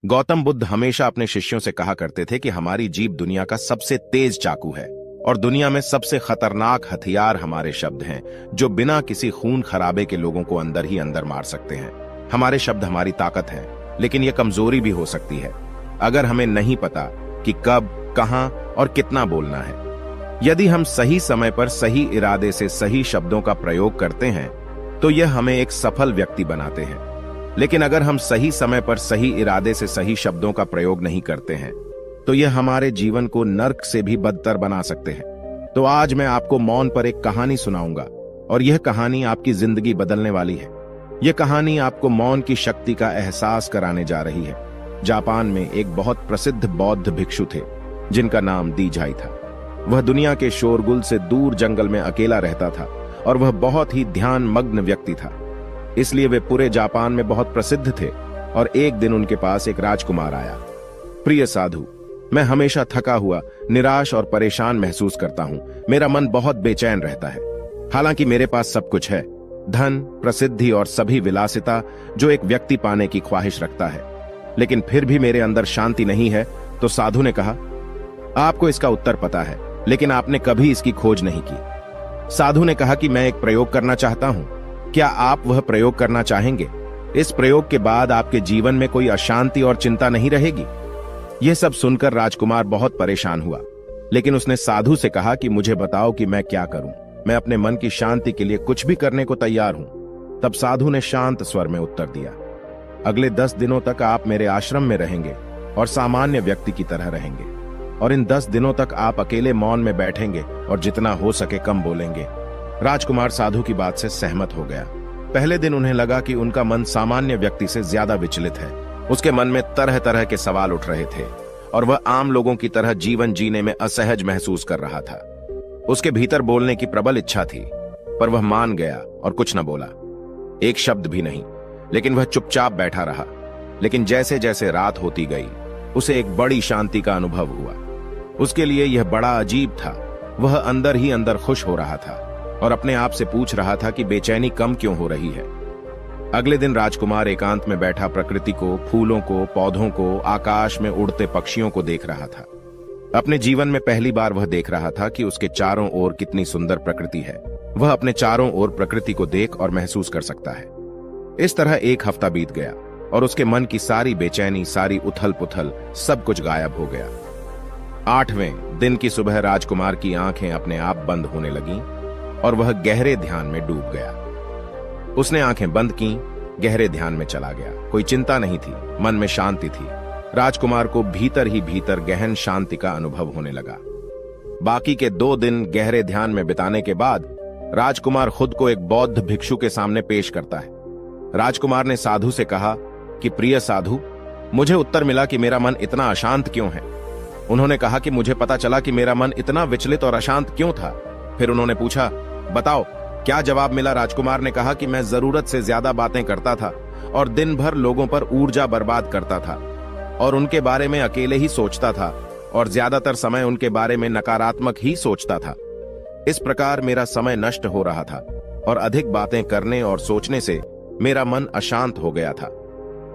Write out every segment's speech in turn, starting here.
गौतम बुद्ध हमेशा अपने शिष्यों से कहा करते थे कि हमारी जीभ दुनिया का सबसे तेज चाकू है और दुनिया में सबसे खतरनाक हथियार हमारे शब्द हैं, जो बिना किसी खून खराबे के लोगों को अंदर ही अंदर मार सकते हैं। हमारे शब्द हमारी ताकत है, लेकिन यह कमजोरी भी हो सकती है अगर हमें नहीं पता कि कब, कहां और कितना बोलना है। यदि हम सही समय पर सही इरादे से सही शब्दों का प्रयोग करते हैं तो यह हमें एक सफल व्यक्ति बनाते हैं, लेकिन अगर हम सही समय पर सही इरादे से सही शब्दों का प्रयोग नहीं करते हैं तो यह हमारे जीवन को नर्क से भी बदतर बना सकते हैं। तो आज मैं आपको मौन पर एक कहानी सुनाऊंगा और यह कहानी आपकी जिंदगी बदलने वाली है। यह कहानी आपको मौन की शक्ति का एहसास कराने जा रही है। जापान में एक बहुत प्रसिद्ध बौद्ध भिक्षु थे जिनका नाम दीझाई था। वह दुनिया के शोरगुल से दूर जंगल में अकेला रहता था और वह बहुत ही ध्यान मग्न व्यक्ति था, इसलिए वे पूरे जापान में बहुत प्रसिद्ध थे। और एक दिन उनके पास एक राजकुमार आया। प्रिय साधु, मैं हमेशा थका हुआ, निराश और परेशान महसूस करता हूं। मेरा मन बहुत बेचैन रहता है। हालांकि मेरे पास सब कुछ है, धन, प्रसिद्धि और सभी विलासिता जो एक व्यक्ति पाने की ख्वाहिश रखता है, लेकिन फिर भी मेरे अंदर शांति नहीं है। तो साधु ने कहा, आपको इसका उत्तर पता है, लेकिन आपने कभी इसकी खोज नहीं की। साधु ने कहा कि मैं एक प्रयोग करना चाहता हूं। क्या आप वह प्रयोग करना चाहेंगे? इस प्रयोग के बाद आपके जीवन में कोई अशांति और चिंता नहीं रहेगी। यह सब सुनकर राजकुमार बहुत परेशान हुआ, लेकिन उसने साधु से कहा कि मुझे बताओ कि मैं क्या करूं। मैं अपने मन की शांति के लिए कुछ भी करने को तैयार हूं। तब साधु ने शांत स्वर में उत्तर दिया, अगले 10 दिनों तक आप मेरे आश्रम में रहेंगे और सामान्य व्यक्ति की तरह रहेंगे, और इन 10 दिनों तक आप अकेले मौन में बैठेंगे और जितना हो सके कम बोलेंगे। राजकुमार साधु की बात से सहमत हो गया। पहले दिन उन्हें लगा कि उनका मन सामान्य व्यक्ति से ज्यादा विचलित है। उसके मन में तरह तरह के सवाल उठ रहे थे और वह आम लोगों की तरह जीवन जीने में असहज महसूस कर रहा था। उसके भीतर बोलने की प्रबल इच्छा थी, पर वह मान गया और कुछ न बोला, एक शब्द भी नहीं। लेकिन वह चुपचाप बैठा रहा। लेकिन जैसे जैसे रात होती गई, उसे एक बड़ी शांति का अनुभव हुआ। उसके लिए यह बड़ा अजीब था। वह अंदर ही अंदर खुश हो रहा था और अपने आप से पूछ रहा था कि बेचैनी कम क्यों हो रही है। अगले दिन राजकुमार एकांत में बैठा प्रकृति को, फूलों को, पौधों को, आकाश में उड़ते पक्षियों को देख रहा था। अपने जीवन में पहली बार वह देख रहा था कि उसके चारों ओर कितनी सुंदर प्रकृति है। वह अपने चारों ओर प्रकृति को देख और महसूस कर सकता है। इस तरह एक हफ्ता बीत गया और उसके मन की सारी बेचैनी, सारी उथल पुथल, सब कुछ गायब हो गया। 8वें दिन की सुबह राजकुमार की आंखें अपने आप बंद होने लगीं और वह गहरे ध्यान में डूब गया। उसने आंखें बंद की, गहरे ध्यान में चला गया। कोई चिंता नहीं थी, मन में शांति थी। राजकुमार को भीतर ही भीतर गहन शांति का अनुभव होने लगा। बाकी के 2 दिन गहरे ध्यान में बिताने के बाद राजकुमार खुद को एक बौद्ध भिक्षु के सामने पेश करता है। राजकुमार ने साधु से कहा कि प्रिय साधु, मुझे उत्तर मिला कि मेरा मन इतना अशांत क्यों है। उन्होंने कहा कि मुझे पता चला कि मेरा मन इतना विचलित और अशांत क्यों था। फिर उन्होंने पूछा, बताओ क्या जवाब मिला। राजकुमार ने कहा कि मैं जरूरत से ज्यादा बातें करता था और दिन भर लोगों पर ऊर्जा बर्बाद करता था और उनके बारे में अकेले ही सोचता था और ज्यादातर समय उनके बारे में नकारात्मक ही सोचता था। इस प्रकार मेरा समय नष्ट हो रहा था और अधिक बातें करने और सोचने से मेरा मन अशांत हो गया था।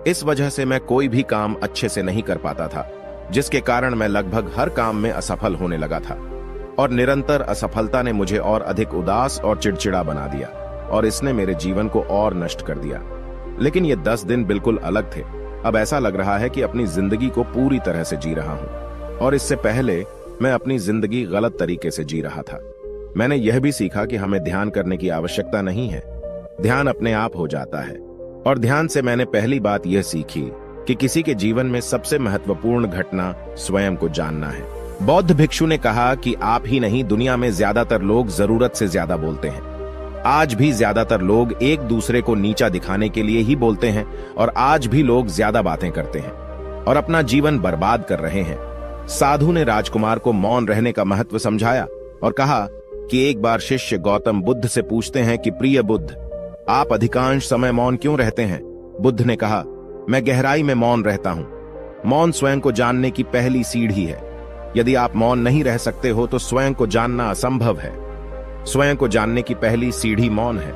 इस वजह से मैं कोई भी काम अच्छे से नहीं कर पाता था, जिसके कारण मैं लगभग हर काम में असफल होने लगा था और निरंतर असफलता ने मुझे और अधिक उदास और चिड़चिड़ा बना दिया और इसने मेरे जीवन को और नष्ट कर दिया। लेकिन ये 10 दिन बिल्कुल अलग थे। अब ऐसा लग रहा है कि अपनी जिंदगी को पूरी तरह से जी रहा हूं और इससे पहले मैं अपनी जिंदगी गलत तरीके से जी रहा था। मैंने यह भी सीखा कि हमें ध्यान करने की आवश्यकता नहीं है, ध्यान अपने आप हो जाता है। और ध्यान से मैंने पहली बात यह सीखी कि किसी के जीवन में सबसे महत्वपूर्ण घटना स्वयं को जानना है। बौद्ध भिक्षु ने कहा कि आप ही नहीं, दुनिया में ज्यादातर लोग जरूरत से ज्यादा बोलते हैं। आज भी ज्यादातर लोग एक दूसरे को नीचा दिखाने के लिए ही बोलते हैं और आज भी लोग ज्यादा बातें करते हैं और अपना जीवन बर्बाद कर रहे हैं। साधु ने राजकुमार को मौन रहने का महत्व समझाया और कहा कि एक बार शिष्य गौतम बुद्ध से पूछते हैं कि प्रिय बुद्ध, आप अधिकांश समय मौन क्यों रहते हैं? बुद्ध ने कहा, मैं गहराई में मौन रहता हूं। मौन स्वयं को जानने की पहली सीढ़ी है। यदि आप मौन नहीं रह सकते हो तो स्वयं को जानना असंभव है। स्वयं को जानने की पहली सीढ़ी मौन है।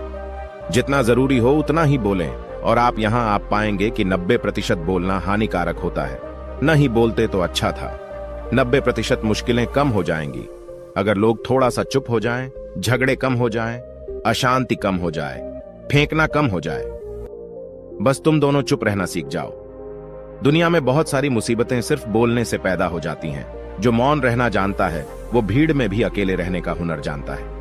जितना जरूरी हो उतना ही बोलें और आप पाएंगे कि 90% बोलना हानिकारक होता है। नहीं बोलते तो अच्छा था। 90% मुश्किलें कम हो जाएंगी अगर लोग थोड़ा सा चुप हो जाएं, झगड़े कम हो जाएं, अशांति कम हो जाए, फेंकना कम हो जाए। बस तुम दोनों चुप रहना सीख जाओ। दुनिया में बहुत सारी मुसीबतें सिर्फ बोलने से पैदा हो जाती हैं। जो मौन रहना जानता है वो भीड़ में भी अकेले रहने का हुनर जानता है।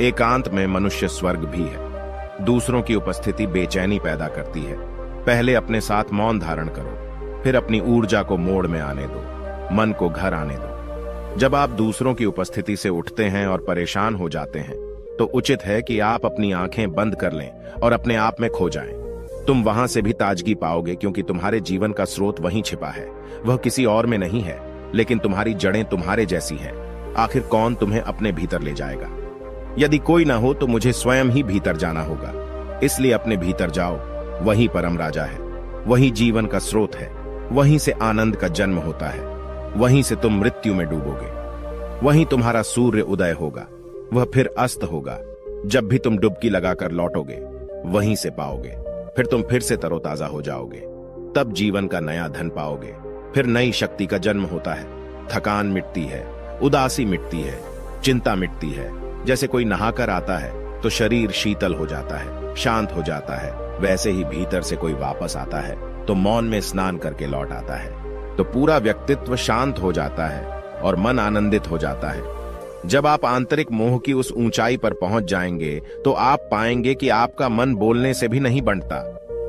एकांत में मनुष्य स्वर्ग भी है। दूसरों की उपस्थिति बेचैनी पैदा करती है। पहले अपने साथ मौन धारण करो, फिर अपनी ऊर्जा को मोड़ में आने दो, मन को घर आने दो। जब आप दूसरों की उपस्थिति से उठते हैं और परेशान हो जाते हैं तो उचित है कि आप अपनी आंखें बंद कर लें और अपने आप में खो जाएं। तुम वहां से भी ताजगी पाओगे क्योंकि तुम्हारे जीवन का स्रोत वहीं छिपा है। वह किसी और में नहीं है, लेकिन तुम्हारी जड़ें तुम्हारे जैसी हैं। आखिर कौन तुम्हें अपने भीतर ले जाएगा? यदि कोई ना हो तो मुझे स्वयं ही भीतर जाना होगा। इसलिए अपने भीतर जाओ, वही परम राजा है, वही जीवन का स्रोत है, वहीं से आनंद का जन्म होता है, वहीं से तुम मृत्यु में डूबोगे, वहीं तुम्हारा सूर्य उदय होगा, वह फिर अस्त होगा। जब भी तुम डुबकी लगाकर लौटोगे वहीं से पाओगे, फिर तुम फिर से तरोताजा हो जाओगे। तब जीवन का नया धन पाओगे, फिर नई शक्ति का जन्म होता है। थकान मिटती है, उदासी मिटती है, चिंता मिटती है। जैसे कोई नहाकर आता है तो शरीर शीतल हो जाता है, शांत हो जाता है, वैसे ही भीतर से कोई वापस आता है तो मौन में स्नान करके लौट आता है तो पूरा व्यक्तित्व शांत हो जाता है और मन आनंदित हो जाता है। जब आप आंतरिक मोह की उस ऊंचाई पर पहुंच जाएंगे तो आप पाएंगे कि आपका मन बोलने से भी नहीं बनता।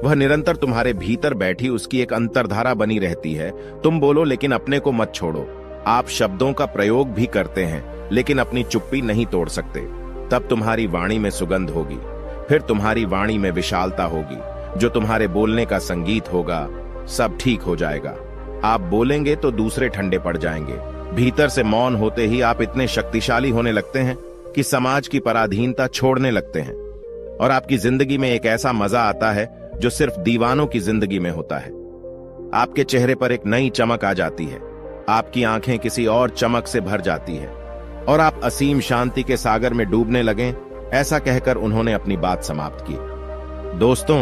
वह निरंतर तुम्हारे भीतर बैठी उसकी एक अंतर्धारा बनी रहती है। तुम बोलो लेकिन अपने को मत छोड़ो। आप शब्दों का प्रयोग भी करते हैं लेकिन अपनी चुप्पी नहीं तोड़ सकते। तब तुम्हारी वाणी में सुगंध होगी, फिर तुम्हारी वाणी में विशालता होगी, जो तुम्हारे बोलने का संगीत होगा। सब ठीक हो जाएगा। आप बोलेंगे तो दूसरे ठंडे पड़ जाएंगे। भीतर से मौन होते ही आप इतने शक्तिशाली होने लगते हैं कि समाज की पराधीनता छोड़ने लगते हैं और आपकी जिंदगी में एक ऐसा मजा आता है जो सिर्फ दीवानों की जिंदगी में होता है। आपके चेहरे पर एक नई चमक आ जाती है, आपकी आंखें किसी और चमक से भर जाती है और आप असीम शांति के सागर में डूबने लगें। ऐसा कहकर उन्होंने अपनी बात समाप्त की। दोस्तों,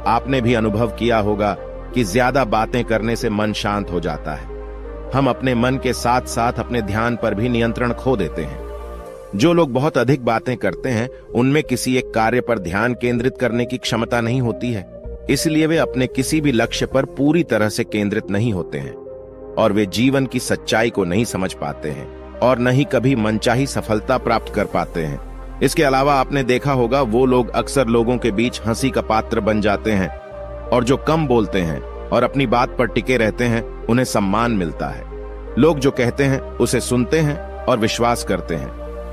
आपने भी अनुभव किया होगा कि ज्यादा बातें करने से मन शांत हो जाता है। हम अपने मन के साथ साथ अपने ध्यान पर भी नियंत्रण खो देते हैं। जो लोग बहुत अधिक बातें करते हैं उनमें किसी एक कार्य पर ध्यान केंद्रित करने की क्षमता नहीं होती है, इसलिए वे अपने किसी भी लक्ष्य पर पूरी तरह से केंद्रित नहीं होते हैं और वे जीवन की सच्चाई को नहीं समझ पाते हैं और न ही कभी मनचाही सफलता प्राप्त कर पाते हैं। इसके अलावा आपने देखा होगा वो लोग अक्सर लोगों के बीच हंसी का पात्र बन जाते हैं और जो कम बोलते हैं और अपनी बात पर टिके रहते हैं उन्हें सम्मान मिलता है। लोग जो कहते हैं उसे सुनते हैं और विश्वास करते हैं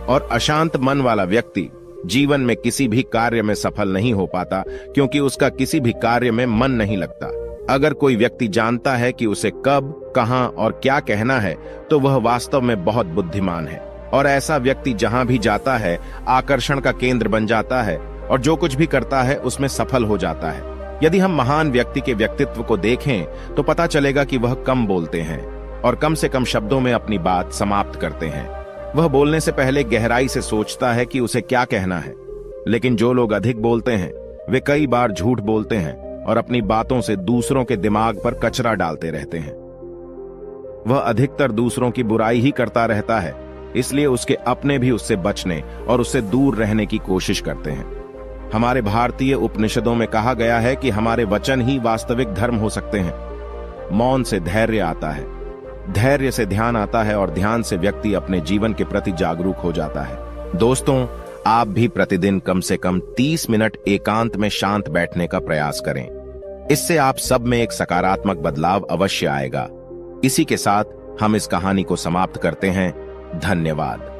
और अशांत मन वाला व्यक्ति जीवन में किसी भी कार्य में सफल नहीं हो पाता क्योंकि उसका किसी भी कार्य में मन नहीं लगता। अगर कोई व्यक्ति जानता है कि उसे कब, कहां और क्या कहना है तो वह वास्तव में बहुत बुद्धिमान है और ऐसा व्यक्ति जहां भी जाता है आकर्षण का केंद्र बन जाता है और जो कुछ भी करता है उसमें सफल हो जाता है। यदि हम महान व्यक्ति के व्यक्तित्व को देखें तो पता चलेगा कि वह कम बोलते हैं और कम से कम शब्दों में अपनी बात समाप्त करते हैं। वह बोलने से पहले गहराई से सोचता है कि उसे क्या कहना है। लेकिन जो लोग अधिक बोलते हैं वे कई बार झूठ बोलते हैं और अपनी बातों से दूसरों के दिमाग पर कचरा डालते रहते हैं। वह अधिकतर दूसरों की बुराई ही करता रहता है, इसलिए उसके अपने भी उससे बचने और उससे दूर रहने की कोशिश करते हैं। हमारे भारतीय उपनिषदों में कहा गया है कि हमारे वचन ही वास्तविक धर्म हो सकते हैं। मौन से धैर्य आता है, धैर्य से ध्यान आता है और ध्यान से व्यक्ति अपने जीवन के प्रति जागरूक हो जाता है। दोस्तों, आप भी प्रतिदिन कम से कम 30 मिनट एकांत में शांत बैठने का प्रयास करें। इससे आप सब में एक सकारात्मक बदलाव अवश्य आएगा। इसी के साथ हम इस कहानी को समाप्त करते हैं। धन्यवाद।